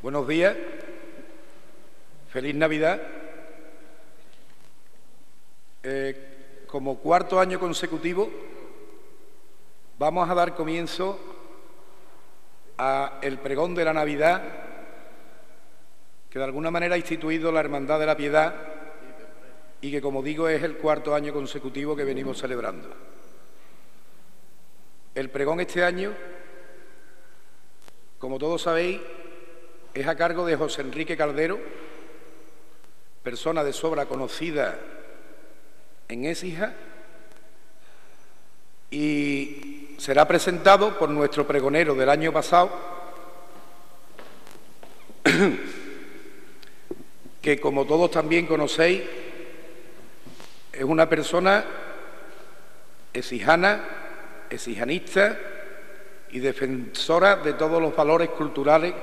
Buenos días, feliz Navidad. Como cuarto año consecutivo vamos a dar comienzo al pregón de la Navidad que de alguna manera ha instituido la Hermandad de la Piedad y que, como digo, es el cuarto año consecutivo que venimos celebrando. El pregón este año, como todos sabéis, es a cargo de José Enrique Caldero, persona de sobra conocida en Écija, y será presentado por nuestro pregonero del año pasado, que, como todos también conocéis, es una persona écijana, écijanista y defensora de todos los valores culturales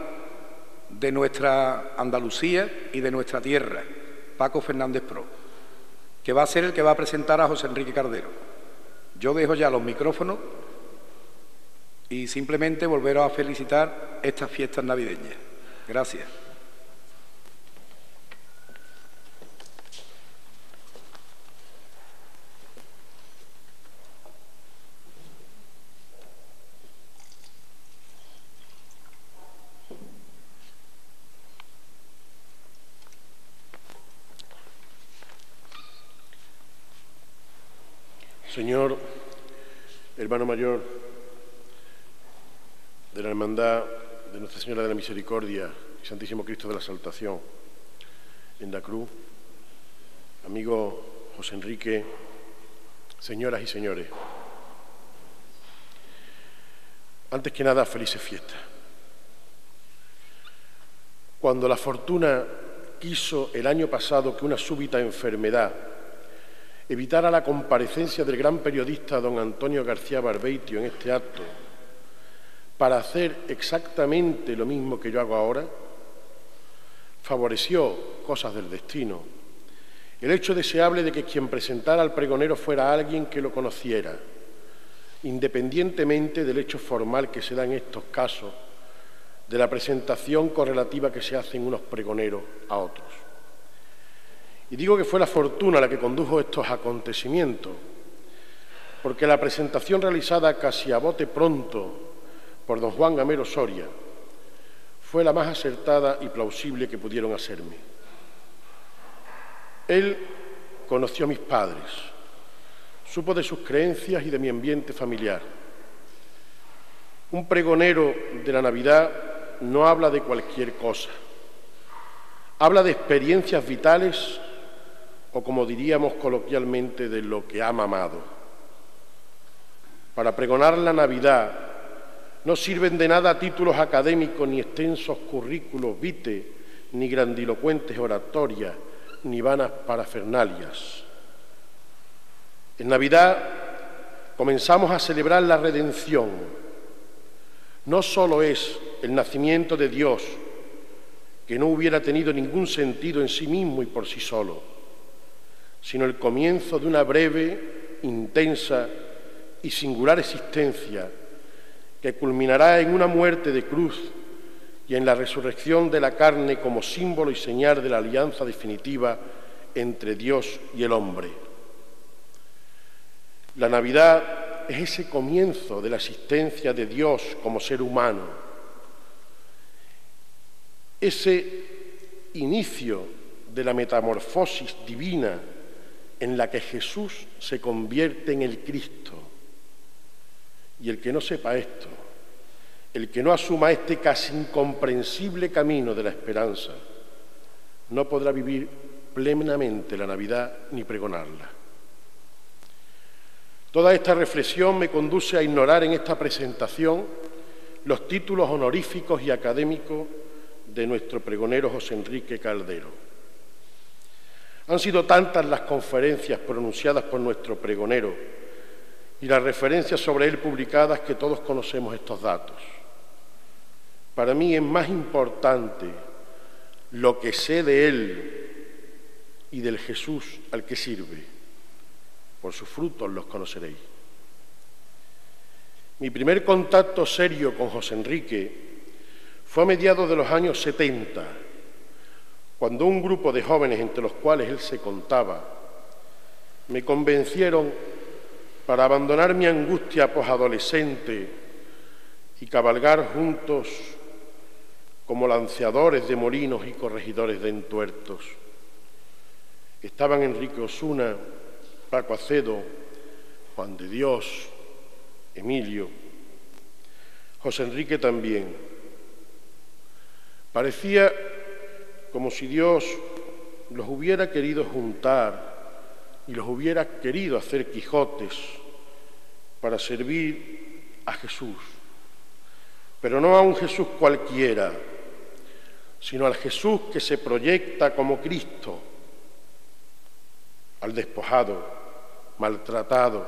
de nuestra Andalucía y de nuestra tierra, Paco Fernández Pro, que va a ser el que va a presentar a José Enrique Caldero. Yo dejo ya los micrófonos y simplemente volveros a felicitar estas fiestas navideñas. Gracias. Señor hermano mayor de la Hermandad de Nuestra Señora de la Misericordia y Santísimo Cristo de la Exaltación en la Cruz, amigo José Enrique, señoras y señores, antes que nada, felices fiestas. Cuando la fortuna quiso el año pasado que una súbita enfermedad evitara la comparecencia del gran periodista don Antonio García Barbeitio en este acto para hacer exactamente lo mismo que yo hago ahora, favoreció, cosas del destino, el hecho deseable de que quien presentara al pregonero fuera alguien que lo conociera, independientemente del hecho formal que se da en estos casos de la presentación correlativa que se hacen unos pregoneros a otros. Y digo que fue la fortuna la que condujo estos acontecimientos, porque la presentación realizada casi a bote pronto por don Juan Gamero Soria fue la más acertada y plausible que pudieron hacerme. Él conoció a mis padres, supo de sus creencias y de mi ambiente familiar. Un pregonero de la Navidad no habla de cualquier cosa, habla de experiencias vitales o, como diríamos coloquialmente, de lo que ha mamado. Para pregonar la Navidad no sirven de nada títulos académicos, ni extensos currículos vitae, ni grandilocuentes oratorias, ni vanas parafernalias. En Navidad comenzamos a celebrar la redención. No solo es el nacimiento de Dios, que no hubiera tenido ningún sentido en sí mismo y por sí solo, sino el comienzo de una breve, intensa y singular existencia que culminará en una muerte de cruz y en la resurrección de la carne como símbolo y señal de la alianza definitiva entre Dios y el hombre. La Navidad es ese comienzo de la existencia de Dios como ser humano, ese inicio de la metamorfosis divina en la que Jesús se convierte en el Cristo. Y el que no sepa esto, el que no asuma este casi incomprensible camino de la esperanza, no podrá vivir plenamente la Navidad ni pregonarla. Toda esta reflexión me conduce a ignorar en esta presentación los títulos honoríficos y académicos de nuestro pregonero José Enrique Caldero. Han sido tantas las conferencias pronunciadas por nuestro pregonero y las referencias sobre él publicadas que todos conocemos estos datos. Para mí es más importante lo que sé de él y del Jesús al que sirve. Por sus frutos los conoceréis. Mi primer contacto serio con José Enrique Fue a mediados de los años 70, cuando un grupo de jóvenes, entre los cuales él se contaba, me convencieron para abandonar mi angustia posadolescente y cabalgar juntos como lanceadores de molinos y corregidores de entuertos. Estaban Enrique Osuna, Paco Acedo, Juan de Dios, Emilio, José Enrique también. Parecía como si Dios los hubiera querido juntar y los hubiera querido hacer Quijotes para servir a Jesús, pero no a un Jesús cualquiera, sino al Jesús que se proyecta como Cristo, al despojado, maltratado,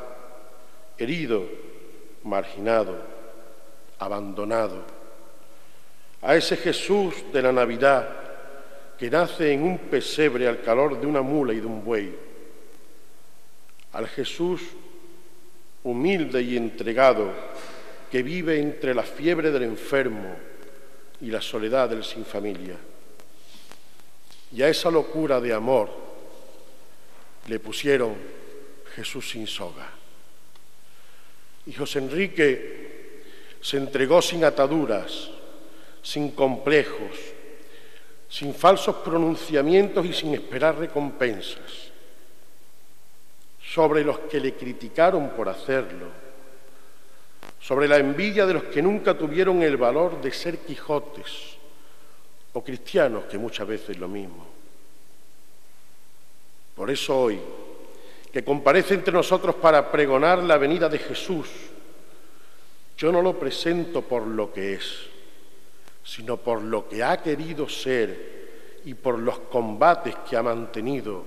herido, marginado, abandonado, a ese Jesús de la Navidad que nace en un pesebre al calor de una mula y de un buey, al Jesús humilde y entregado que vive entre la fiebre del enfermo y la soledad del sin familia. Y a esa locura de amor le pusieron Jesús sin soga. Y José Enrique se entregó sin ataduras, sin complejos, sin falsos pronunciamientos y sin esperar recompensas. Sobre los que le criticaron por hacerlo, sobre la envidia de los que nunca tuvieron el valor de ser Quijotes o cristianos, que muchas veces es lo mismo. Por eso hoy, que comparece entre nosotros para pregonar la venida de Jesús, yo no lo presento por lo que es, sino por lo que ha querido ser y por los combates que ha mantenido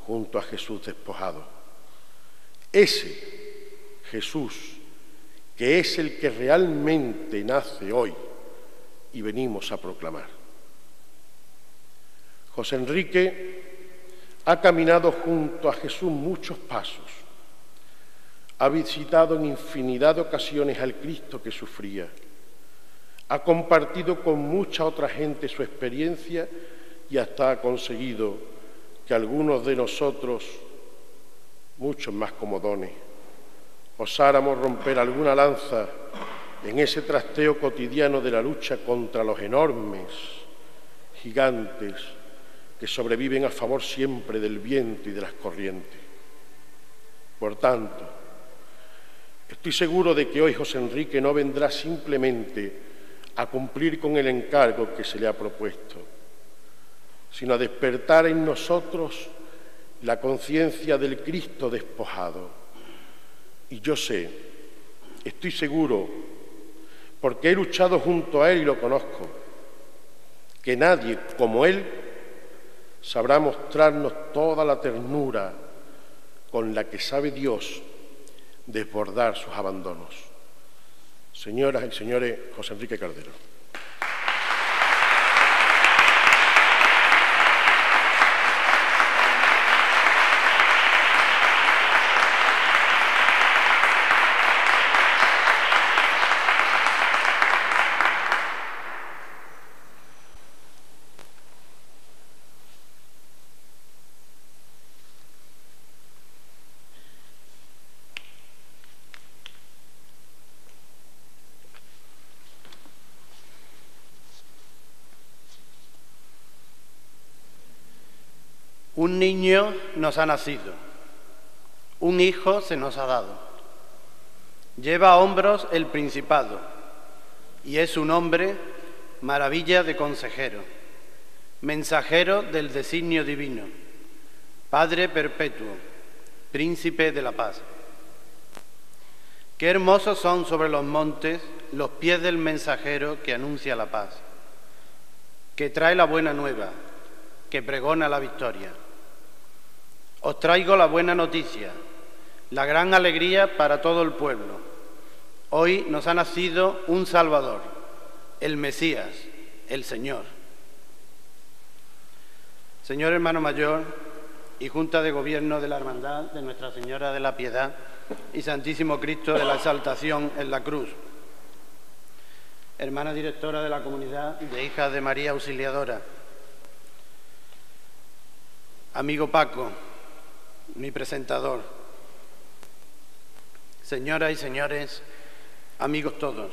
junto a Jesús despojado. Ese Jesús, que es el que realmente nace hoy y venimos a proclamar. José Enrique ha caminado junto a Jesús muchos pasos, ha visitado en infinidad de ocasiones al Cristo que sufría, ha compartido con mucha otra gente su experiencia y hasta ha conseguido que algunos de nosotros, muchos más comodones, osáramos romper alguna lanza en ese trasteo cotidiano de la lucha contra los enormes gigantes que sobreviven a favor siempre del viento y de las corrientes. Por tanto, estoy seguro de que hoy José Enrique no vendrá simplemente a cumplir con el encargo que se le ha propuesto, sino a despertar en nosotros la conciencia del Cristo despojado. Y yo sé, estoy seguro, porque he luchado junto a Él y lo conozco, que nadie como Él sabrá mostrarnos toda la ternura con la que sabe Dios desbordar sus abandonos. Señoras y señores, José Enrique Cardero. Un niño nos ha nacido, un hijo se nos ha dado. Lleva a hombros el principado y es un hombre maravilla de consejero, mensajero del designio divino, Padre perpetuo, príncipe de la paz. Qué hermosos son sobre los montes los pies del mensajero que anuncia la paz, que trae la buena nueva, que pregona la victoria. Os traigo la buena noticia, la gran alegría para todo el pueblo. Hoy nos ha nacido un Salvador, el Mesías, el Señor. Señor hermano mayor y Junta de Gobierno de la Hermandad de Nuestra Señora de la Piedad y Santísimo Cristo de la Exaltación en la Cruz, hermana directora de la Comunidad de Hijas de María Auxiliadora, amigo Paco, mi presentador, señoras y señores, amigos todos.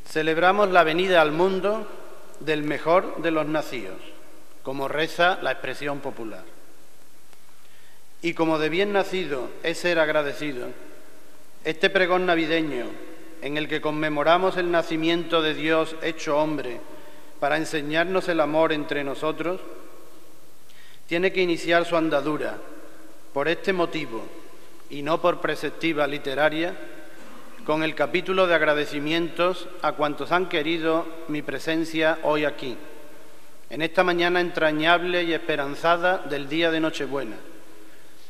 Celebramos la venida al mundo del mejor de los nacidos, como reza la expresión popular. Y como de bien nacido es ser agradecido, este pregón navideño, en el que conmemoramos el nacimiento de Dios hecho hombre para enseñarnos el amor entre nosotros, tiene que iniciar su andadura por este motivo y no por preceptiva literaria, con el capítulo de agradecimientos a cuantos han querido mi presencia hoy aquí, en esta mañana entrañable y esperanzada del día de Nochebuena,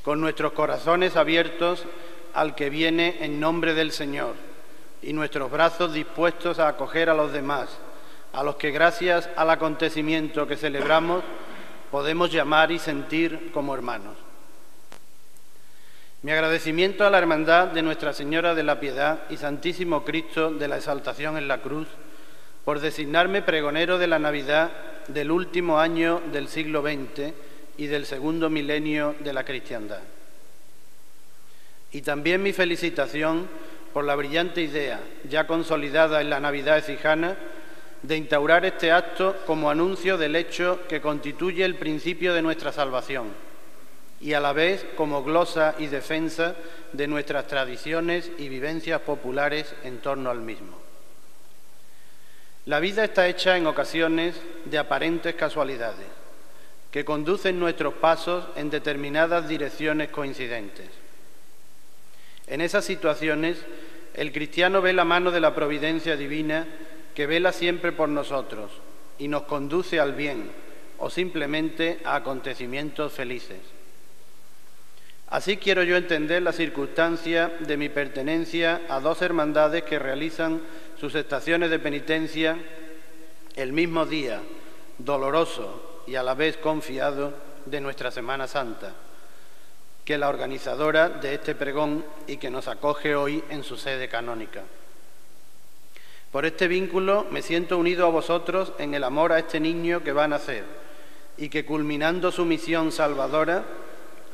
con nuestros corazones abiertos al que viene en nombre del Señor y nuestros brazos dispuestos a acoger a los demás, a los que gracias al acontecimiento que celebramos podemos llamar y sentir como hermanos. Mi agradecimiento a la Hermandad de Nuestra Señora de la Piedad y Santísimo Cristo de la Exaltación en la Cruz por designarme pregonero de la Navidad del último año del siglo XX y del segundo milenio de la cristiandad. Y también mi felicitación por la brillante idea, ya consolidada en la Navidad ecijana, de instaurar este acto como anuncio del hecho que constituye el principio de nuestra salvación y a la vez como glosa y defensa de nuestras tradiciones y vivencias populares en torno al mismo. La vida está hecha en ocasiones de aparentes casualidades que conducen nuestros pasos en determinadas direcciones coincidentes. En esas situaciones, el cristiano ve la mano de la providencia divina que vela siempre por nosotros y nos conduce al bien o simplemente a acontecimientos felices. Así quiero yo entender la circunstancia de mi pertenencia a dos hermandades que realizan sus estaciones de penitencia el mismo día, doloroso y a la vez confiado, de nuestra Semana Santa, que la organizadora de este pregón y que nos acoge hoy en su sede canónica. Por este vínculo me siento unido a vosotros en el amor a este niño que va a nacer y que, culminando su misión salvadora,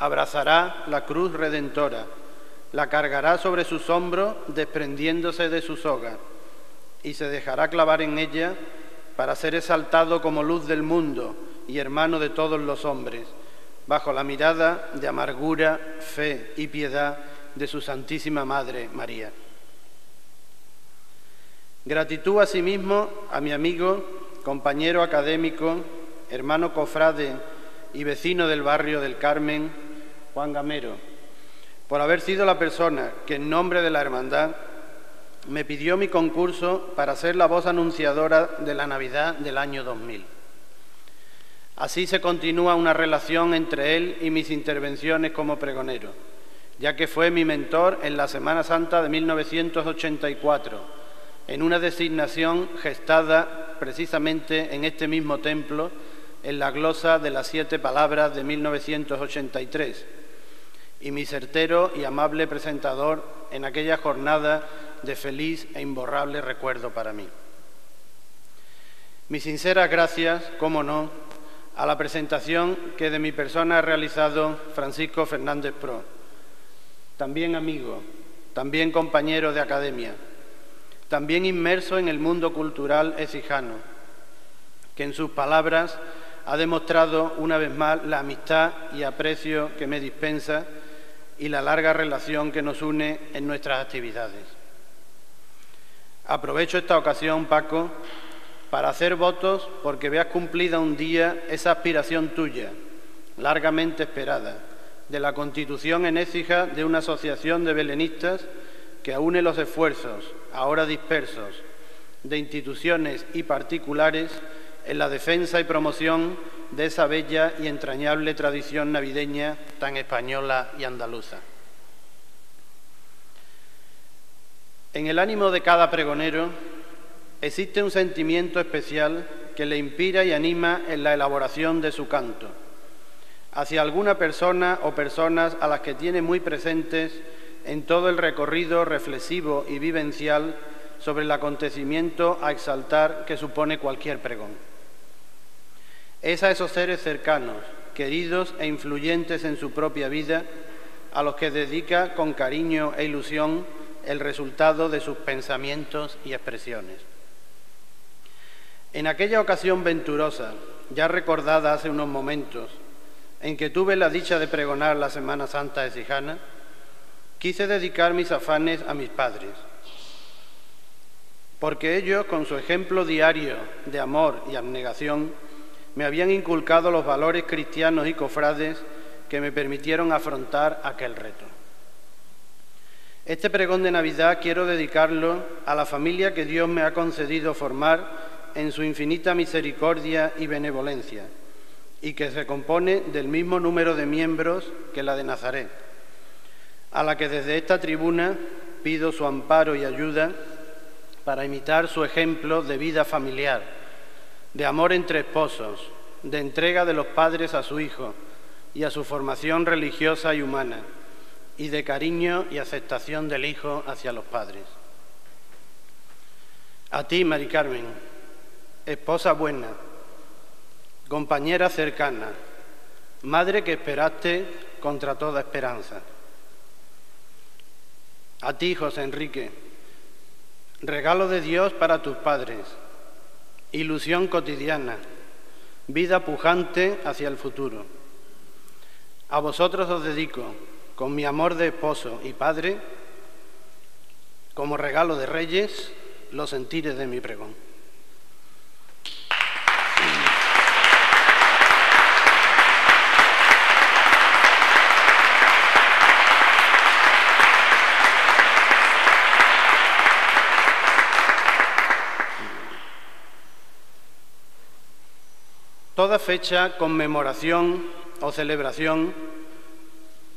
abrazará la cruz redentora, la cargará sobre sus hombros desprendiéndose de su soga y se dejará clavar en ella para ser exaltado como luz del mundo y hermano de todos los hombres, bajo la mirada de amargura, fe y piedad de su Santísima Madre María. Gratitud asimismo a mi amigo, compañero académico, hermano cofrade y vecino del barrio del Carmen, Juan Gamero, por haber sido la persona que en nombre de la Hermandad me pidió mi concurso para ser la voz anunciadora de la Navidad del año 2000. Así se continúa una relación entre él y mis intervenciones como pregonero, ya que fue mi mentor en la Semana Santa de 1984, en una designación gestada precisamente en este mismo templo, en la glosa de las 7 palabras de 1983, y mi certero y amable presentador en aquella jornada de feliz e imborrable recuerdo para mí. Mis sinceras gracias, cómo no, a la presentación que de mi persona ha realizado Francisco Fernández Pro, también amigo, también compañero de academia, también inmerso en el mundo cultural ecijano, que en sus palabras ha demostrado una vez más la amistad y aprecio que me dispensa y la larga relación que nos une en nuestras actividades. Aprovecho esta ocasión, Paco, para hacer votos porque veas cumplida un día esa aspiración tuya, largamente esperada, de la constitución en Écija de una asociación de belenistas que aúne los esfuerzos, ahora dispersos, de instituciones y particulares en la defensa y promoción de esa bella y entrañable tradición navideña tan española y andaluza. En el ánimo de cada pregonero existe un sentimiento especial que le inspira y anima en la elaboración de su canto, hacia alguna persona o personas a las que tiene muy presentes en todo el recorrido reflexivo y vivencial sobre el acontecimiento a exaltar que supone cualquier pregón. Es a esos seres cercanos, queridos e influyentes en su propia vida, a los que dedica con cariño e ilusión el resultado de sus pensamientos y expresiones. En aquella ocasión venturosa, ya recordada hace unos momentos, en que tuve la dicha de pregonar la Semana Santa de Sijana, quise dedicar mis afanes a mis padres, porque ellos, con su ejemplo diario de amor y abnegación, me habían inculcado los valores cristianos y cofrades que me permitieron afrontar aquel reto. Este pregón de Navidad quiero dedicarlo a la familia que Dios me ha concedido formar en su infinita misericordia y benevolencia, y que se compone del mismo número de miembros que la de Nazaret, a la que desde esta tribuna pido su amparo y ayuda para imitar su ejemplo de vida familiar, de amor entre esposos, de entrega de los padres a su hijo y a su formación religiosa y humana, y de cariño y aceptación del hijo hacia los padres. A ti, Mari Carmen, esposa buena, compañera cercana, madre que esperaste contra toda esperanza. A ti, José Enrique, regalo de Dios para tus padres, ilusión cotidiana, vida pujante hacia el futuro. A vosotros os dedico, con mi amor de esposo y padre, como regalo de Reyes, los sentires de mi pregón. Toda fecha, conmemoración o celebración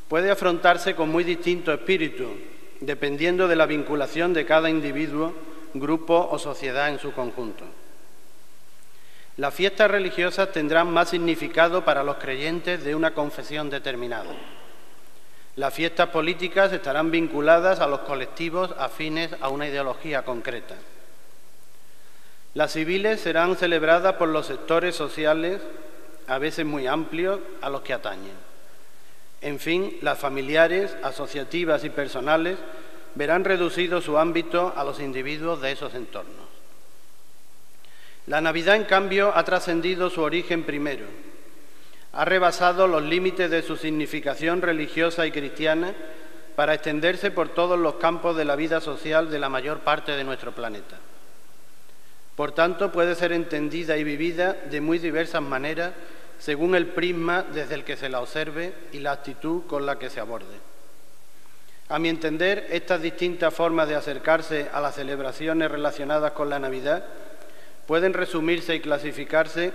puede afrontarse con muy distinto espíritu, dependiendo de la vinculación de cada individuo, grupo o sociedad en su conjunto. Las fiestas religiosas tendrán más significado para los creyentes de una confesión determinada. Las fiestas políticas estarán vinculadas a los colectivos afines a una ideología concreta. Las civiles serán celebradas por los sectores sociales, a veces muy amplios, a los que atañen. En fin, las familiares, asociativas y personales verán reducido su ámbito a los individuos de esos entornos. La Navidad, en cambio, ha trascendido su origen primero. Ha rebasado los límites de su significación religiosa y cristiana para extenderse por todos los campos de la vida social de la mayor parte de nuestro planeta. Por tanto, puede ser entendida y vivida de muy diversas maneras según el prisma desde el que se la observe y la actitud con la que se aborde. A mi entender, estas distintas formas de acercarse a las celebraciones relacionadas con la Navidad pueden resumirse y clasificarse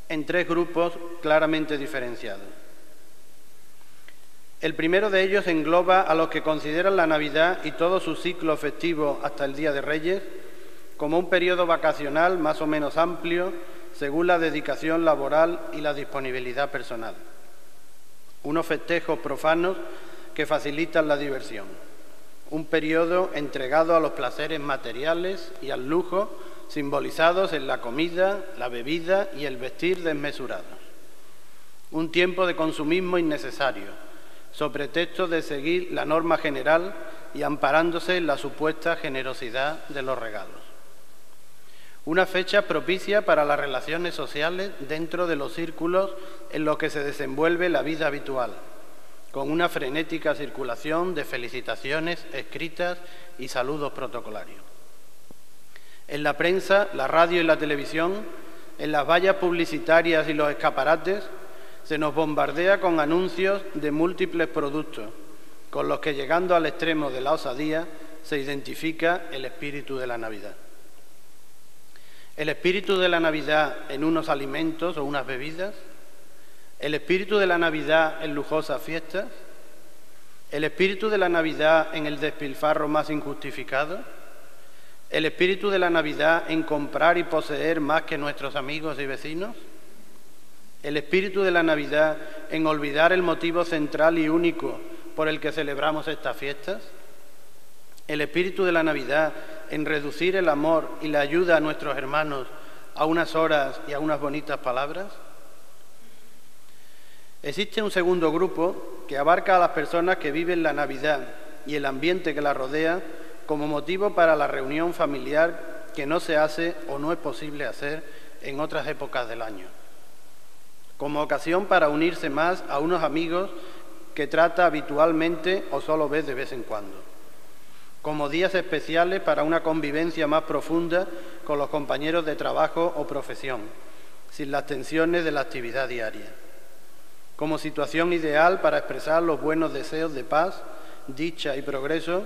en tres grupos claramente diferenciados. El primero de ellos engloba a los que consideran la Navidad y todo su ciclo festivo hasta el Día de Reyes como un periodo vacacional más o menos amplio según la dedicación laboral y la disponibilidad personal. Unos festejos profanos que facilitan la diversión. Un periodo entregado a los placeres materiales y al lujo, simbolizados en la comida, la bebida y el vestir desmesurados. Un tiempo de consumismo innecesario, sobre pretexto de seguir la norma general y amparándose en la supuesta generosidad de los regalos. Una fecha propicia para las relaciones sociales dentro de los círculos en los que se desenvuelve la vida habitual, con una frenética circulación de felicitaciones escritas y saludos protocolarios. En la prensa, la radio y la televisión, en las vallas publicitarias y los escaparates, se nos bombardea con anuncios de múltiples productos, con los que, llegando al extremo de la osadía, se identifica el espíritu de la Navidad. El espíritu de la Navidad en unos alimentos o unas bebidas, el espíritu de la Navidad en lujosas fiestas, el espíritu de la Navidad en el despilfarro más injustificado, el espíritu de la Navidad en comprar y poseer más que nuestros amigos y vecinos, el espíritu de la Navidad en olvidar el motivo central y único por el que celebramos estas fiestas, el espíritu de la Navidad en reducir el amor y la ayuda a nuestros hermanos a unas horas y a unas bonitas palabras? Existe un segundo grupo que abarca a las personas que viven la Navidad y el ambiente que la rodea como motivo para la reunión familiar que no se hace o no es posible hacer en otras épocas del año, como ocasión para unirse más a unos amigos que trata habitualmente o solo ve de vez en cuando, como días especiales para una convivencia más profunda con los compañeros de trabajo o profesión, sin las tensiones de la actividad diaria, como situación ideal para expresar los buenos deseos de paz, dicha y progreso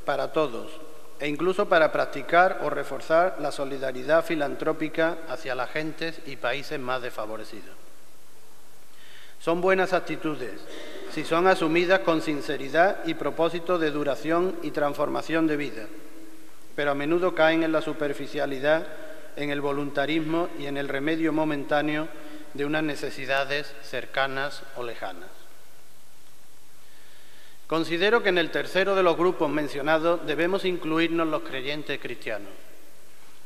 para todos, e incluso para practicar o reforzar la solidaridad filantrópica hacia las gentes y países más desfavorecidos. Son buenas actitudes si son asumidas con sinceridad y propósito de duración y transformación de vida, pero a menudo caen en la superficialidad, en el voluntarismo y en el remedio momentáneo de unas necesidades cercanas o lejanas. Considero que en el tercero de los grupos mencionados debemos incluirnos los creyentes cristianos,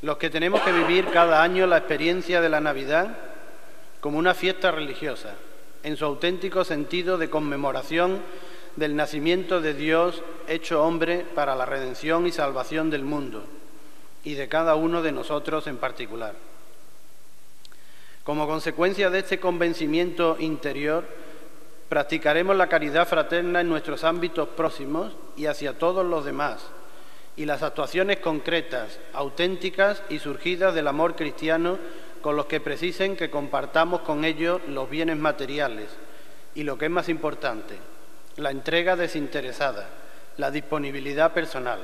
los que tenemos que vivir cada año la experiencia de la Navidad como una fiesta religiosa, en su auténtico sentido de conmemoración del nacimiento de Dios hecho hombre para la redención y salvación del mundo y de cada uno de nosotros en particular. Como consecuencia de este convencimiento interior, practicaremos la caridad fraterna en nuestros ámbitos próximos y hacia todos los demás, y las actuaciones concretas, auténticas y surgidas del amor cristiano con los que precisen que compartamos con ellos los bienes materiales y, lo que es más importante, la entrega desinteresada, la disponibilidad personal,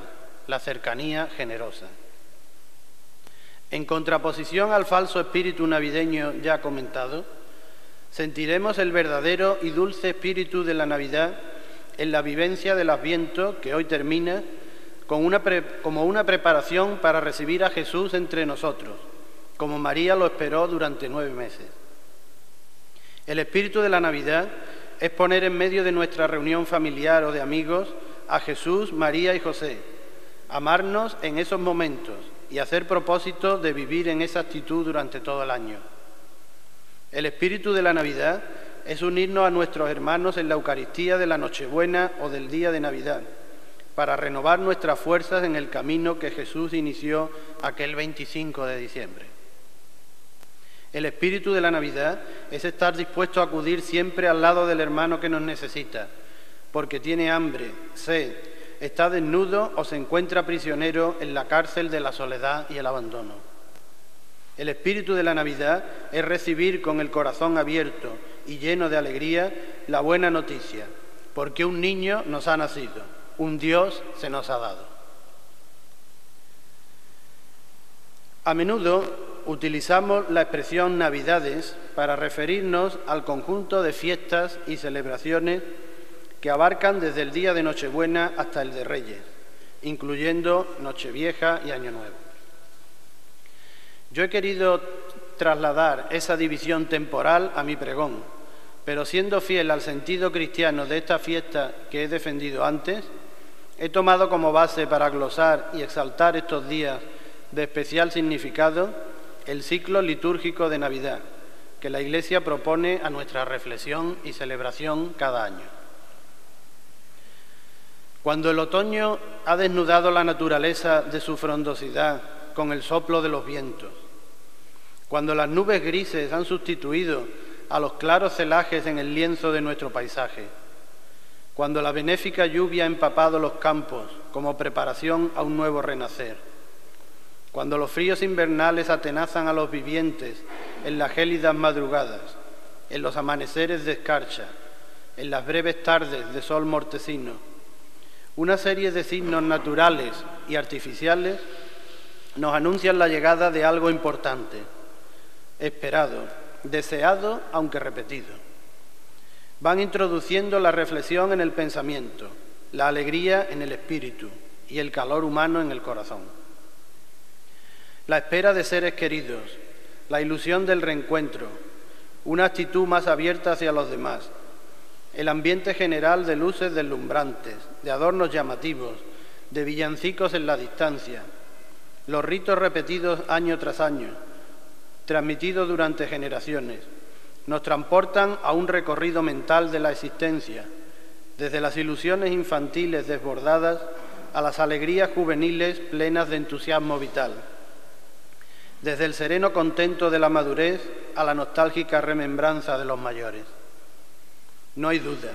la cercanía generosa. En contraposición al falso espíritu navideño ya comentado, sentiremos el verdadero y dulce espíritu de la Navidad en la vivencia del Adviento, que hoy termina, como una preparación para recibir a Jesús entre nosotros, como María lo esperó durante 9 meses. El espíritu de la Navidad es poner en medio de nuestra reunión familiar o de amigos a Jesús, María y José, amarnos en esos momentos y hacer propósito de vivir en esa actitud durante todo el año. El espíritu de la Navidad es unirnos a nuestros hermanos en la Eucaristía de la Nochebuena o del día de Navidad, para renovar nuestras fuerzas en el camino que Jesús inició aquel 25 de diciembre. El espíritu de la Navidad es estar dispuesto a acudir siempre al lado del hermano que nos necesita, porque tiene hambre, sed, está desnudo o se encuentra prisionero en la cárcel de la soledad y el abandono. El espíritu de la Navidad es recibir con el corazón abierto y lleno de alegría la buena noticia, porque un niño nos ha nacido, un Dios se nos ha dado. A menudo utilizamos la expresión Navidades para referirnos al conjunto de fiestas y celebraciones que abarcan desde el día de Nochebuena hasta el de Reyes, incluyendo Nochevieja y Año Nuevo. Yo he querido trasladar esa división temporal a mi pregón, pero siendo fiel al sentido cristiano de esta fiesta que he defendido antes, he tomado como base para glosar y exaltar estos días de especial significado el ciclo litúrgico de Navidad, que la Iglesia propone a nuestra reflexión y celebración cada año. Cuando el otoño ha desnudado la naturaleza de su frondosidad con el soplo de los vientos, cuando las nubes grises han sustituido a los claros celajes en el lienzo de nuestro paisaje, cuando la benéfica lluvia ha empapado los campos como preparación a un nuevo renacer, cuando los fríos invernales atenazan a los vivientes en las gélidas madrugadas, en los amaneceres de escarcha, en las breves tardes de sol mortecino, una serie de signos naturales y artificiales nos anuncian la llegada de algo importante, esperado, deseado aunque repetido. Van introduciendo la reflexión en el pensamiento, la alegría en el espíritu y el calor humano en el corazón. La espera de seres queridos, la ilusión del reencuentro, una actitud más abierta hacia los demás, el ambiente general de luces deslumbrantes, de adornos llamativos, de villancicos en la distancia, Los ritos repetidos año tras año, transmitidos durante generaciones, nos transportan a un recorrido mental de la existencia, desde las ilusiones infantiles desbordadas a las alegrías juveniles plenas de entusiasmo vital, desde el sereno contento de la madurez a la nostálgica remembranza de los mayores. No hay duda,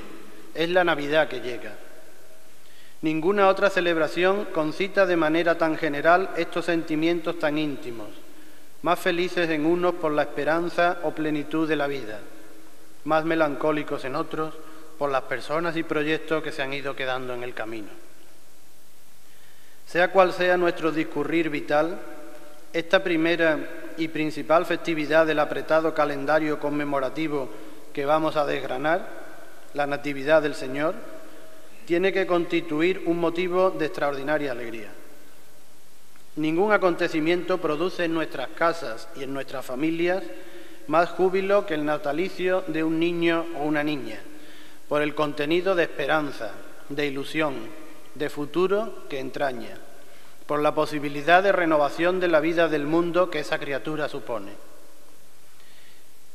es la Navidad que llega. Ninguna otra celebración concita de manera tan general estos sentimientos tan íntimos, más felices en unos por la esperanza o plenitud de la vida, más melancólicos en otros por las personas y proyectos que se han ido quedando en el camino. Sea cual sea nuestro discurrir vital, esta primera y principal festividad del apretado calendario conmemorativo que vamos a desgranar, la Natividad del Señor, tiene que constituir un motivo de extraordinaria alegría. Ningún acontecimiento produce en nuestras casas y en nuestras familias más júbilo que el natalicio de un niño o una niña, por el contenido de esperanza, de ilusión, de futuro que entraña, por la posibilidad de renovación de la vida del mundo que esa criatura supone.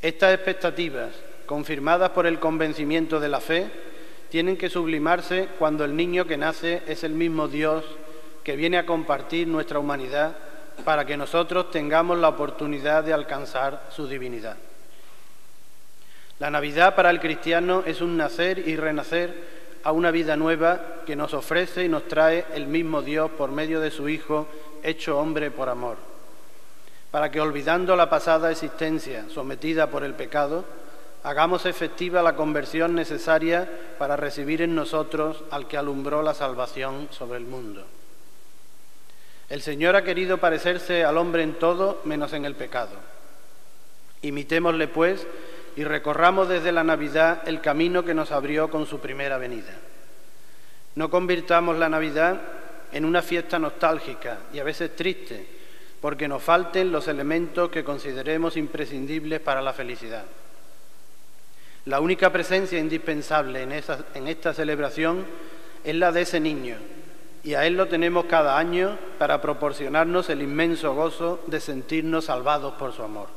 Estas expectativas, confirmadas por el convencimiento de la fe, tienen que sublimarse cuando el niño que nace es el mismo Dios que viene a compartir nuestra humanidad para que nosotros tengamos la oportunidad de alcanzar su divinidad. La Navidad para el cristiano es un nacer y renacer a una vida nueva que nos ofrece y nos trae el mismo Dios por medio de su Hijo, hecho hombre por amor, para que, olvidando la pasada existencia sometida por el pecado, hagamos efectiva la conversión necesaria para recibir en nosotros al que alumbró la salvación sobre el mundo. El Señor ha querido parecerse al hombre en todo menos en el pecado. Imitémosle, pues, y recorramos desde la Navidad el camino que nos abrió con su primera venida. No convirtamos la Navidad en una fiesta nostálgica y a veces triste, porque nos falten los elementos que consideremos imprescindibles para la felicidad. La única presencia indispensable en esta celebración es la de ese niño, y a él lo tenemos cada año para proporcionarnos el inmenso gozo de sentirnos salvados por su amor.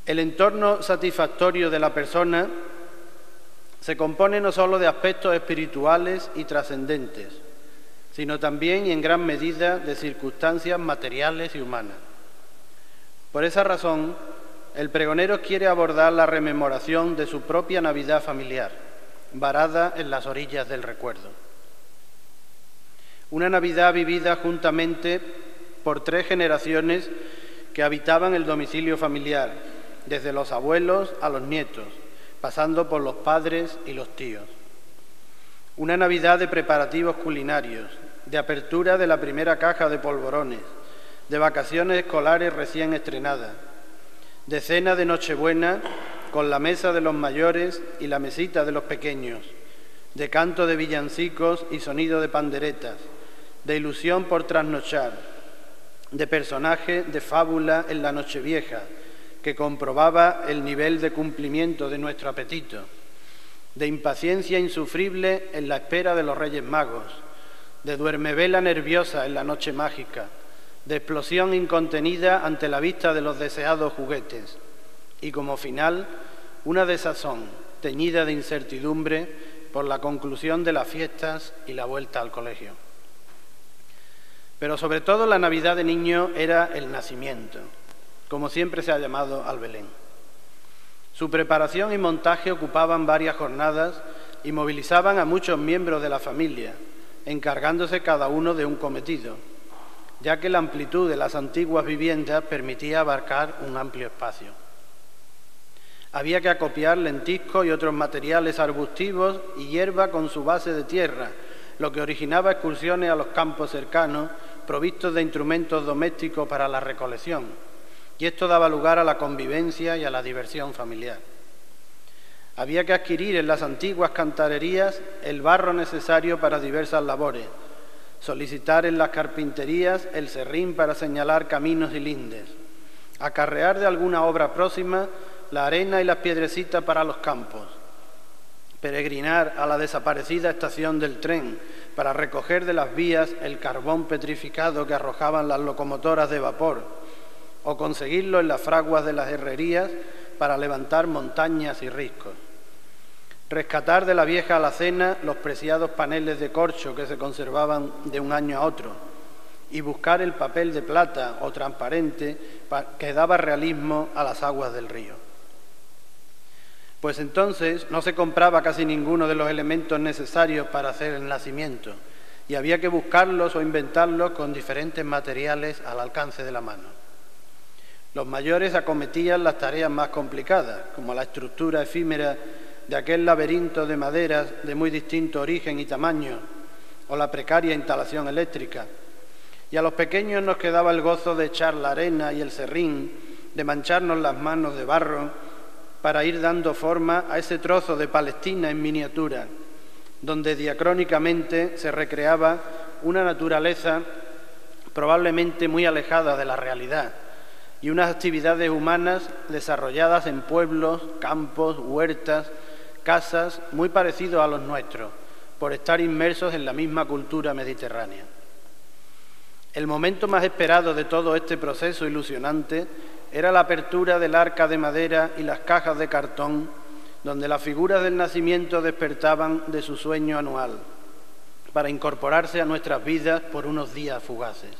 El entorno satisfactorio de la persona se compone no solo de aspectos espirituales y trascendentes, sino también y en gran medida de circunstancias materiales y humanas. Por esa razón, el pregonero quiere abordar la rememoración de su propia Navidad familiar, varada en las orillas del recuerdo. Una Navidad vivida juntamente por 3 generaciones que habitaban el domicilio familiar, desde los abuelos a los nietos, pasando por los padres y los tíos. Una Navidad de preparativos culinarios, de apertura de la primera caja de polvorones, de vacaciones escolares recién estrenadas, de cena de Nochebuena con la mesa de los mayores y la mesita de los pequeños, de canto de villancicos y sonido de panderetas, de ilusión por trasnochar, de personaje de fábula en la Nochevieja, que comprobaba el nivel de cumplimiento de nuestro apetito, de impaciencia insufrible en la espera de los Reyes Magos, de duermevela nerviosa en la noche mágica, de explosión incontenida ante la vista de los deseados juguetes, y como final, una desazón teñida de incertidumbre por la conclusión de las fiestas y la vuelta al colegio. Pero sobre todo la Navidad de niño era el nacimiento, como siempre se ha llamado al Belén. Su preparación y montaje ocupaban varias jornadas y movilizaban a muchos miembros de la familia, encargándose cada uno de un cometido, ya que la amplitud de las antiguas viviendas permitía abarcar un amplio espacio. Había que acopiar lentiscos y otros materiales arbustivos y hierba con su base de tierra, lo que originaba excursiones a los campos cercanos, provistos de instrumentos domésticos para la recolección, y esto daba lugar a la convivencia y a la diversión familiar. Había que adquirir en las antiguas cantarerías el barro necesario para diversas labores, solicitar en las carpinterías el serrín para señalar caminos y lindes, acarrear de alguna obra próxima la arena y las piedrecitas para los campos, peregrinar a la desaparecida estación del tren para recoger de las vías el carbón petrificado que arrojaban las locomotoras de vapor, o conseguirlo en las fraguas de las herrerías para levantar montañas y riscos. Rescatar de la vieja alacena los preciados paneles de corcho que se conservaban de un año a otro y buscar el papel de plata o transparente que daba realismo a las aguas del río. Pues entonces no se compraba casi ninguno de los elementos necesarios para hacer el nacimiento y había que buscarlos o inventarlos con diferentes materiales al alcance de la mano. Los mayores acometían las tareas más complicadas, como la estructura efímera de aquel laberinto de maderas de muy distinto origen y tamaño, o la precaria instalación eléctrica. Y a los pequeños nos quedaba el gozo de echar la arena y el serrín, de mancharnos las manos de barro, para ir dando forma a ese trozo de Palestina en miniatura, donde diacrónicamente se recreaba una naturaleza probablemente muy alejada de la realidad, y unas actividades humanas desarrolladas en pueblos, campos, huertas, casas muy parecidos a los nuestros, por estar inmersos en la misma cultura mediterránea. El momento más esperado de todo este proceso ilusionante era la apertura del arca de madera y las cajas de cartón, donde las figuras del nacimiento despertaban de su sueño anual, para incorporarse a nuestras vidas por unos días fugaces.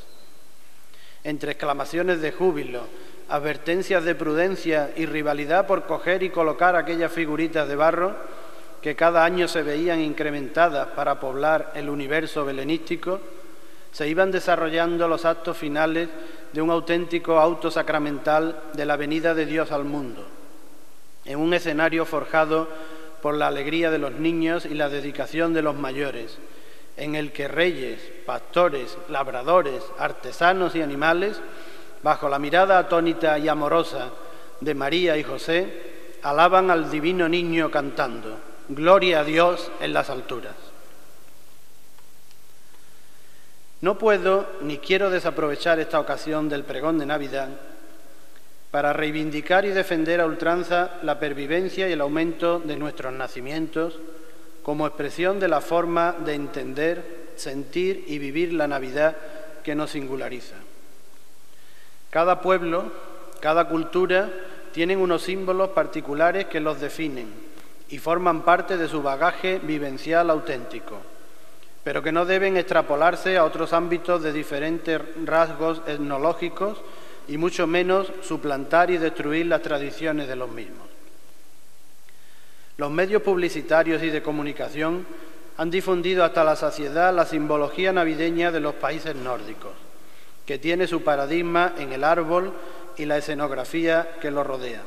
Entre exclamaciones de júbilo, advertencias de prudencia y rivalidad por coger y colocar aquellas figuritas de barro que cada año se veían incrementadas para poblar el universo belenístico, se iban desarrollando los actos finales de un auténtico auto sacramental de la venida de Dios al mundo, en un escenario forjado por la alegría de los niños y la dedicación de los mayores, en el que reyes, pastores, labradores, artesanos y animales, bajo la mirada atónita y amorosa de María y José, alaban al divino niño cantando: «Gloria a Dios en las alturas». No puedo ni quiero desaprovechar esta ocasión del pregón de Navidad para reivindicar y defender a ultranza la pervivencia y el aumento de nuestros nacimientos como expresión de la forma de entender, sentir y vivir la Navidad que nos singulariza. Cada pueblo, cada cultura tienen unos símbolos particulares que los definen y forman parte de su bagaje vivencial auténtico, pero que no deben extrapolarse a otros ámbitos de diferentes rasgos etnológicos y mucho menos suplantar y destruir las tradiciones de los mismos. Los medios publicitarios y de comunicación han difundido hasta la saciedad la simbología navideña de los países nórdicos, que tiene su paradigma en el árbol y la escenografía que lo rodea,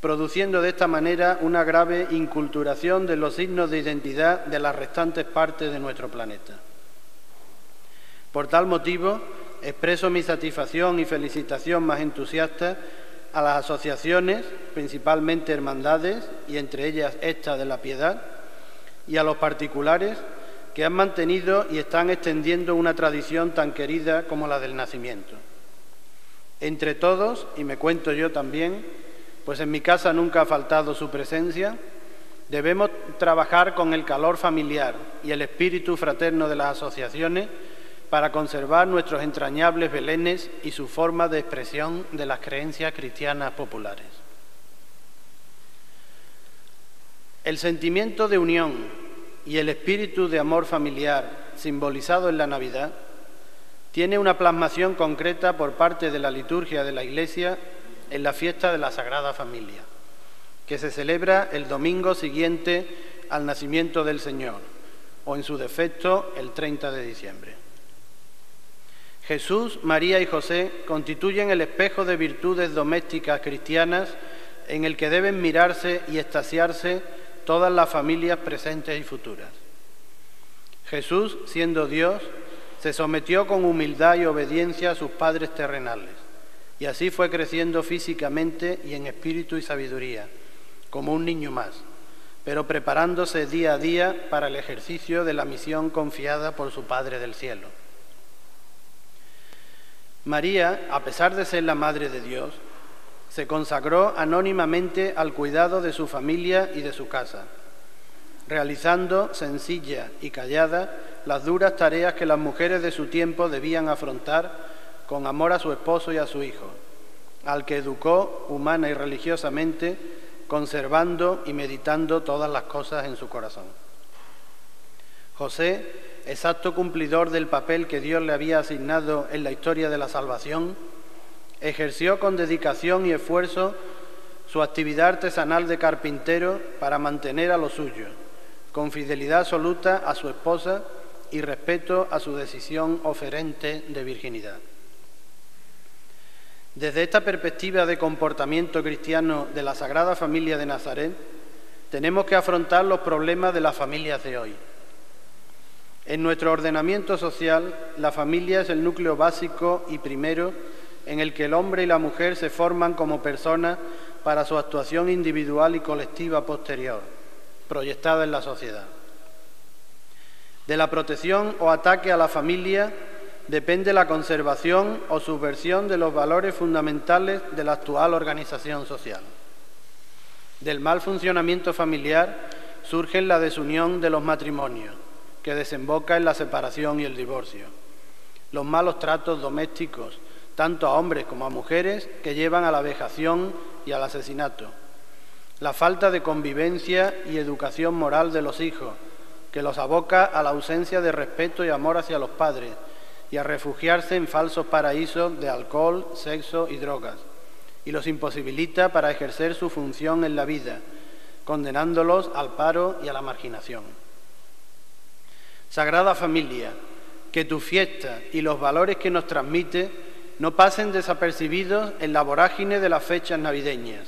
produciendo de esta manera una grave inculturación de los signos de identidad de las restantes partes de nuestro planeta. Por tal motivo, expreso mi satisfacción y felicitación más entusiasta a las asociaciones, principalmente hermandades, y entre ellas esta de la Piedad, y a los particulares que han mantenido y están extendiendo una tradición tan querida como la del nacimiento. Entre todos, y me cuento yo también, pues en mi casa nunca ha faltado su presencia, debemos trabajar con el calor familiar y el espíritu fraterno de las asociaciones para conservar nuestros entrañables belenes y su forma de expresión de las creencias cristianas populares. El sentimiento de unión y el espíritu de amor familiar simbolizado en la Navidad tiene una plasmación concreta por parte de la liturgia de la Iglesia en la fiesta de la Sagrada Familia, que se celebra el domingo siguiente al nacimiento del Señor, o en su defecto el 30 de diciembre. Jesús, María y José constituyen el espejo de virtudes domésticas cristianas en el que deben mirarse y extasiarse todas las familias presentes y futuras. Jesús, siendo Dios, se sometió con humildad y obediencia a sus padres terrenales, y así fue creciendo físicamente y en espíritu y sabiduría, como un niño más, pero preparándose día a día para el ejercicio de la misión confiada por su Padre del cielo. María, a pesar de ser la Madre de Dios, se consagró anónimamente al cuidado de su familia y de su casa, realizando, sencilla y callada, las duras tareas que las mujeres de su tiempo debían afrontar con amor a su esposo y a su hijo, al que educó humana y religiosamente, conservando y meditando todas las cosas en su corazón. José, exacto cumplidor del papel que Dios le había asignado en la historia de la salvación, ejerció con dedicación y esfuerzo su actividad artesanal de carpintero para mantener a lo suyo, con fidelidad absoluta a su esposa y respeto a su decisión oferente de virginidad. Desde esta perspectiva de comportamiento cristiano de la Sagrada Familia de Nazaret, tenemos que afrontar los problemas de las familias de hoy. En nuestro ordenamiento social, la familia es el núcleo básico y primero en el que el hombre y la mujer se forman como personas para su actuación individual y colectiva posterior, proyectada en la sociedad. De la protección o ataque a la familia depende la conservación o subversión de los valores fundamentales de la actual organización social. Del mal funcionamiento familiar surge la desunión de los matrimonios, que desemboca en la separación y el divorcio. Los malos tratos domésticos, tanto a hombres como a mujeres, que llevan a la vejación y al asesinato. La falta de convivencia y educación moral de los hijos, que los aboca a la ausencia de respeto y amor hacia los padres y a refugiarse en falsos paraísos de alcohol, sexo y drogas, y los imposibilita para ejercer su función en la vida, condenándolos al paro y a la marginación. Sagrada Familia, que tu fiesta y los valores que nos transmite no pasen desapercibidos en la vorágine de las fechas navideñas,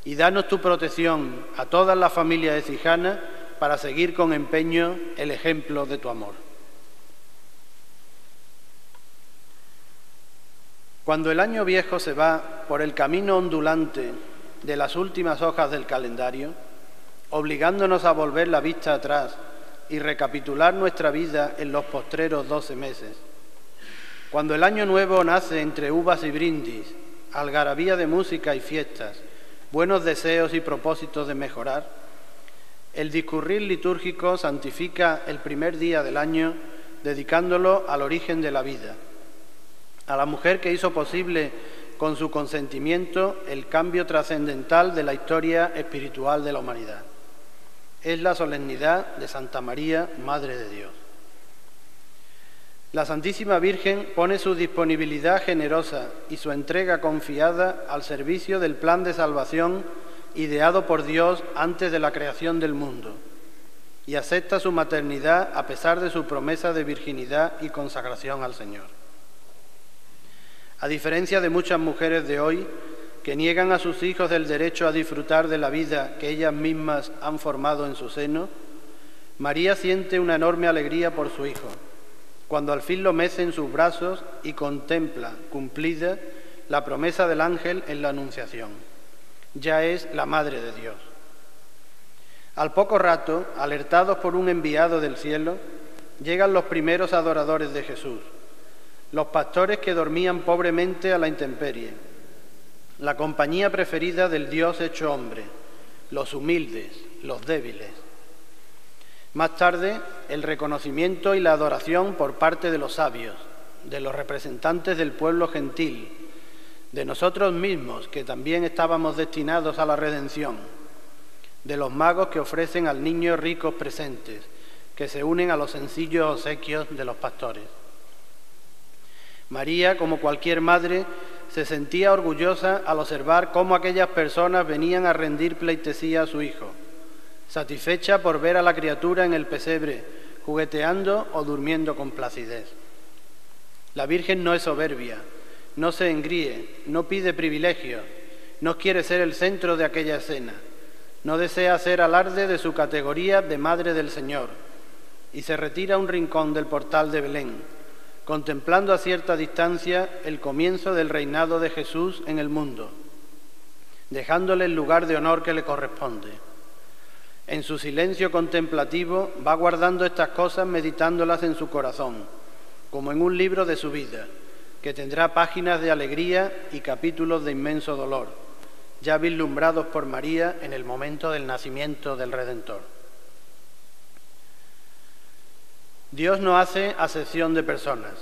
y danos tu protección a todas las familias ecijanas para seguir con empeño el ejemplo de tu amor. Cuando el año viejo se va por el camino ondulante de las últimas hojas del calendario, obligándonos a volver la vista atrás y recapitular nuestra vida en los postreros 12 meses, cuando el año nuevo nace entre uvas y brindis, algarabía de música y fiestas, buenos deseos y propósitos de mejorar, el discurrir litúrgico santifica el primer día del año dedicándolo al origen de la vida, a la mujer que hizo posible con su consentimiento el cambio trascendental de la historia espiritual de la humanidad. Es la solemnidad de Santa María, Madre de Dios. La Santísima Virgen pone su disponibilidad generosa y su entrega confiada al servicio del plan de salvación ideado por Dios antes de la creación del mundo, y acepta su maternidad a pesar de su promesa de virginidad y consagración al Señor. A diferencia de muchas mujeres de hoy, que niegan a sus hijos el derecho a disfrutar de la vida que ellas mismas han formado en su seno, María siente una enorme alegría por su hijo, cuando al fin lo mece en sus brazos y contempla, cumplida, la promesa del ángel en la Anunciación. Ya es la Madre de Dios. Al poco rato, alertados por un enviado del cielo, llegan los primeros adoradores de Jesús, los pastores que dormían pobremente a la intemperie, la compañía preferida del Dios hecho hombre, los humildes, los débiles. Más tarde, el reconocimiento y la adoración por parte de los sabios, de los representantes del pueblo gentil, de nosotros mismos, que también estábamos destinados a la redención, de los magos que ofrecen al niño ricos presentes, que se unen a los sencillos obsequios de los pastores. María, como cualquier madre, se sentía orgullosa al observar cómo aquellas personas venían a rendir pleitesía a su hijo, satisfecha por ver a la criatura en el pesebre, jugueteando o durmiendo con placidez. La Virgen no es soberbia, no se engríe, no pide privilegios, no quiere ser el centro de aquella escena, no desea hacer alarde de su categoría de Madre del Señor, y se retira a un rincón del portal de Belén, contemplando a cierta distancia el comienzo del reinado de Jesús en el mundo, dejándole el lugar de honor que le corresponde. En su silencio contemplativo va guardando estas cosas meditándolas en su corazón, como en un libro de su vida, que tendrá páginas de alegría y capítulos de inmenso dolor, ya vislumbrados por María en el momento del nacimiento del Redentor. Dios no hace acepción de personas.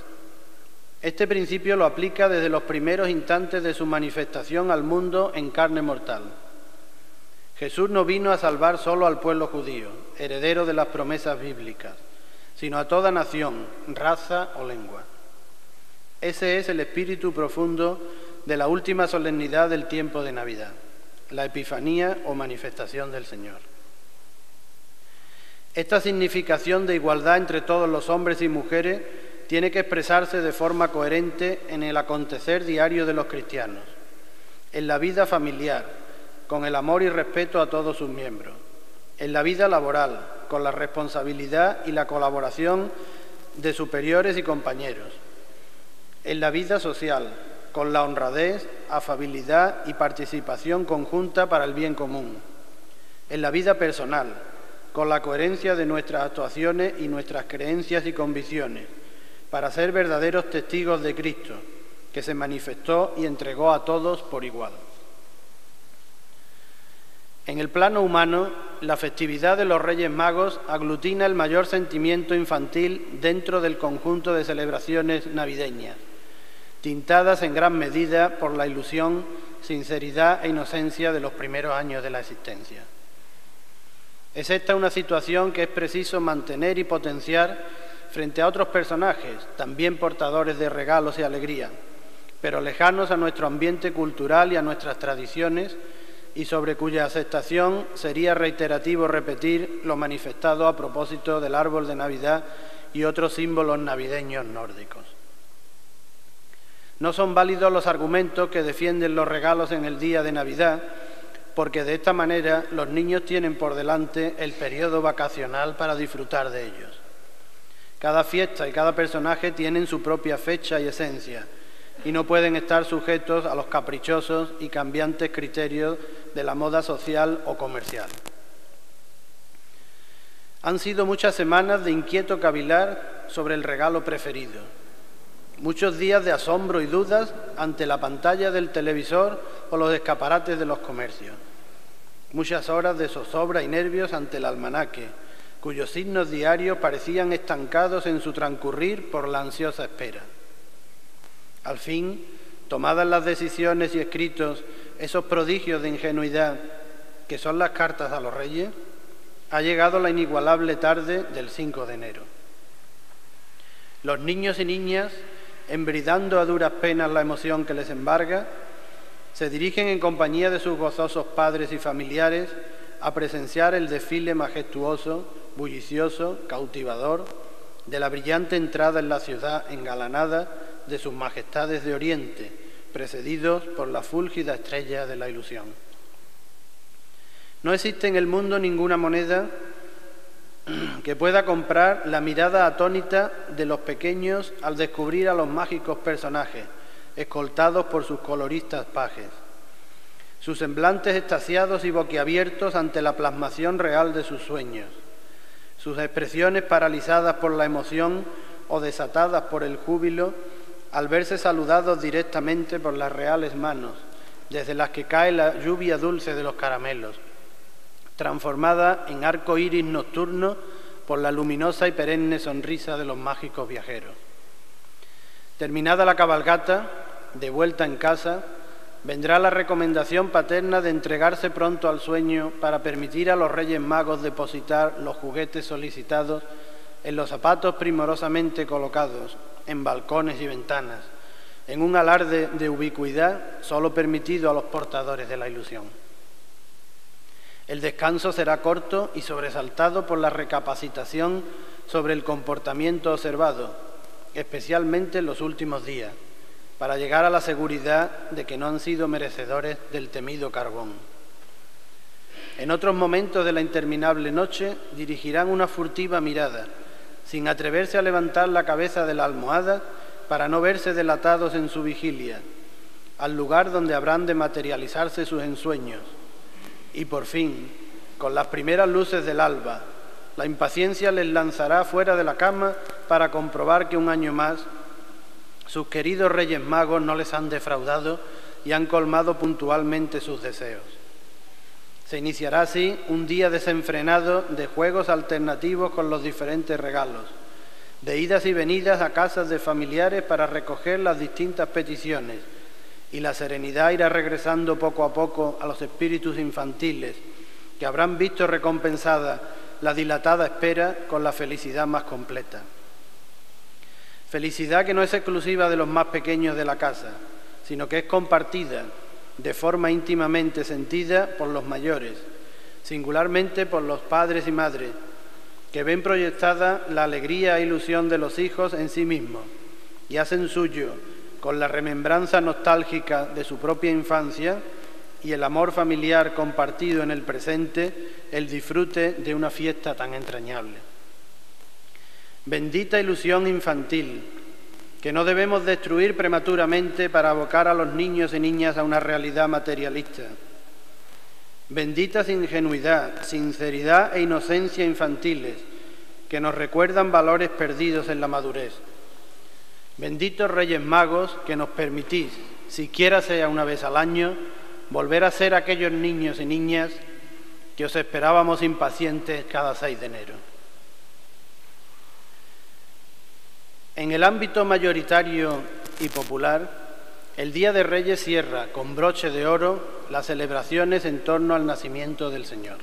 Este principio lo aplica desde los primeros instantes de su manifestación al mundo en carne mortal. Jesús no vino a salvar solo al pueblo judío, heredero de las promesas bíblicas, sino a toda nación, raza o lengua. Ese es el espíritu profundo de la última solemnidad del tiempo de Navidad, la Epifanía o manifestación del Señor. Esta significación de igualdad entre todos los hombres y mujeres tiene que expresarse de forma coherente en el acontecer diario de los cristianos, en la vida familiar, con el amor y respeto a todos sus miembros, en la vida laboral, con la responsabilidad y la colaboración de superiores y compañeros, en la vida social, con la honradez, afabilidad y participación conjunta para el bien común, en la vida personal, con la coherencia de nuestras actuaciones y nuestras creencias y convicciones, para ser verdaderos testigos de Cristo, que se manifestó y entregó a todos por igual. En el plano humano, la festividad de los Reyes Magos aglutina el mayor sentimiento infantil dentro del conjunto de celebraciones navideñas, tintadas en gran medida por la ilusión, sinceridad e inocencia de los primeros años de la existencia. Es esta una situación que es preciso mantener y potenciar frente a otros personajes, también portadores de regalos y alegría, pero lejanos a nuestro ambiente cultural y a nuestras tradiciones, y sobre cuya aceptación sería reiterativo repetir lo manifestado a propósito del árbol de Navidad y otros símbolos navideños nórdicos. No son válidos los argumentos que defienden los regalos en el día de Navidad, porque de esta manera los niños tienen por delante el periodo vacacional para disfrutar de ellos. Cada fiesta y cada personaje tienen su propia fecha y esencia, y no pueden estar sujetos a los caprichosos y cambiantes criterios de la moda social o comercial. Han sido muchas semanas de inquieto cavilar sobre el regalo preferido, muchos días de asombro y dudas ante la pantalla del televisor o los escaparates de los comercios, muchas horas de zozobra y nervios ante el almanaque, cuyos signos diarios parecían estancados en su transcurrir por la ansiosa espera. Al fin, tomadas las decisiones y escritos esos prodigios de ingenuidad que son las cartas a los Reyes, ha llegado la inigualable tarde del 5 de enero. Los niños y niñas, embridando a duras penas la emoción que les embarga, se dirigen en compañía de sus gozosos padres y familiares a presenciar el desfile majestuoso, bullicioso, cautivador, de la brillante entrada en la ciudad engalanada de sus majestades de Oriente, precedidos por la fúlgida estrella de la ilusión. No existe en el mundo ninguna moneda que pueda comprar la mirada atónita de los pequeños al descubrir a los mágicos personajes, escoltados por sus coloristas pajes. Sus semblantes extasiados y boquiabiertos ante la plasmación real de sus sueños. Sus expresiones paralizadas por la emoción o desatadas por el júbilo al verse saludados directamente por las reales manos, desde las que cae la lluvia dulce de los caramelos, transformada en arco iris nocturno por la luminosa y perenne sonrisa de los mágicos viajeros. Terminada la cabalgata, de vuelta en casa, vendrá la recomendación paterna de entregarse pronto al sueño para permitir a los Reyes Magos depositar los juguetes solicitados en los zapatos primorosamente colocados, en balcones y ventanas, en un alarde de ubicuidad solo permitido a los portadores de la ilusión. El descanso será corto y sobresaltado por la recapacitación sobre el comportamiento observado, especialmente en los últimos días, para llegar a la seguridad de que no han sido merecedores del temido carbón. En otros momentos de la interminable noche dirigirán una furtiva mirada, sin atreverse a levantar la cabeza de la almohada para no verse delatados en su vigilia, al lugar donde habrán de materializarse sus ensueños. Y por fin, con las primeras luces del alba, la impaciencia les lanzará fuera de la cama para comprobar que un año más sus queridos Reyes Magos no les han defraudado y han colmado puntualmente sus deseos. Se iniciará así un día desenfrenado de juegos alternativos con los diferentes regalos, de idas y venidas a casas de familiares para recoger las distintas peticiones, y la serenidad irá regresando poco a poco a los espíritus infantiles, que habrán visto recompensada la dilatada espera con la felicidad más completa. Felicidad que no es exclusiva de los más pequeños de la casa, sino que es compartida de forma íntimamente sentida por los mayores, singularmente por los padres y madres, que ven proyectada la alegría e ilusión de los hijos en sí mismos y hacen suyo, con la remembranza nostálgica de su propia infancia y el amor familiar compartido en el presente, el disfrute de una fiesta tan entrañable. Bendita ilusión infantil, que no debemos destruir prematuramente para abocar a los niños y niñas a una realidad materialista. Bendita ingenuidad, sinceridad e inocencia infantiles, que nos recuerdan valores perdidos en la madurez. Benditos Reyes Magos, que nos permitís, siquiera sea una vez al año, volver a ser aquellos niños y niñas que os esperábamos impacientes cada 6 de enero. En el ámbito mayoritario y popular, el Día de Reyes cierra con broche de oro las celebraciones en torno al nacimiento del Señor.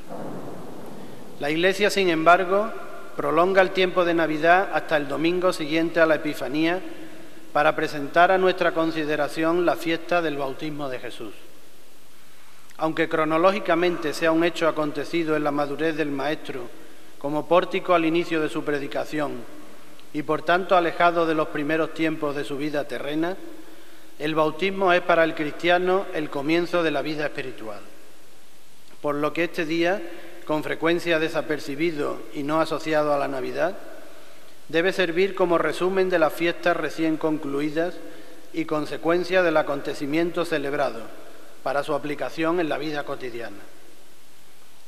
La Iglesia, sin embargo, prolonga el tiempo de Navidad hasta el domingo siguiente a la Epifanía para presentar a nuestra consideración la fiesta del bautismo de Jesús. Aunque cronológicamente sea un hecho acontecido en la madurez del Maestro, como pórtico al inicio de su predicación, y por tanto alejado de los primeros tiempos de su vida terrena, el bautismo es para el cristiano el comienzo de la vida espiritual. Por lo que este día, con frecuencia desapercibido y no asociado a la Navidad, debe servir como resumen de las fiestas recién concluidas y consecuencia del acontecimiento celebrado, para su aplicación en la vida cotidiana.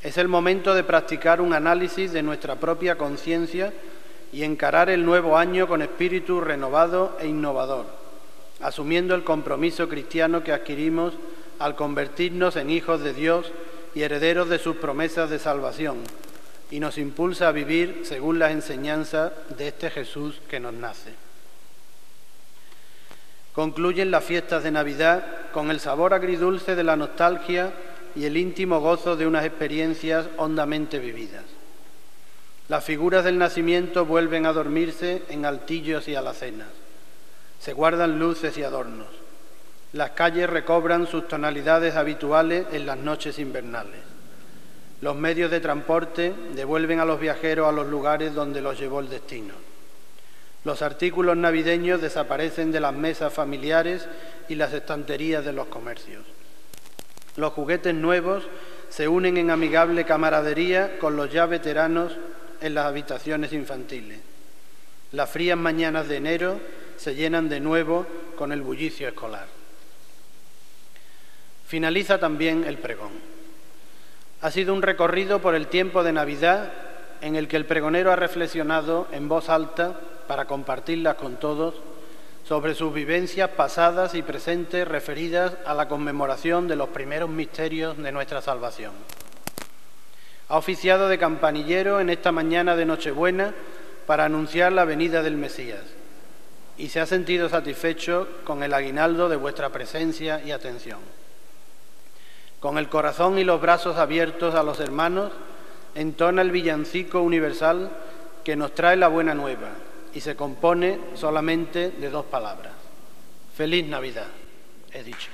Es el momento de practicar un análisis de nuestra propia conciencia y encarar el nuevo año con espíritu renovado e innovador, asumiendo el compromiso cristiano que adquirimos al convertirnos en hijos de Dios y herederos de sus promesas de salvación, y nos impulsa a vivir según las enseñanzas de este Jesús que nos nace. Concluyen las fiestas de Navidad con el sabor agridulce de la nostalgia y el íntimo gozo de unas experiencias hondamente vividas. Las figuras del nacimiento vuelven a dormirse en altillos y alacenas. Se guardan luces y adornos. Las calles recobran sus tonalidades habituales en las noches invernales. Los medios de transporte devuelven a los viajeros a los lugares donde los llevó el destino. Los artículos navideños desaparecen de las mesas familiares y las estanterías de los comercios. Los juguetes nuevos se unen en amigable camaradería con los ya veteranos en las habitaciones infantiles. Las frías mañanas de enero se llenan de nuevo con el bullicio escolar. Finaliza también el pregón. Ha sido un recorrido por el tiempo de Navidad en el que el pregonero ha reflexionado en voz alta para compartirlas con todos sobre sus vivencias pasadas y presentes referidas a la conmemoración de los primeros misterios de nuestra salvación. Ha oficiado de campanillero en esta mañana de Nochebuena para anunciar la venida del Mesías y se ha sentido satisfecho con el aguinaldo de vuestra presencia y atención. Con el corazón y los brazos abiertos a los hermanos, entona el villancico universal que nos trae la buena nueva y se compone solamente de 2 palabras. Feliz Navidad, he dicho.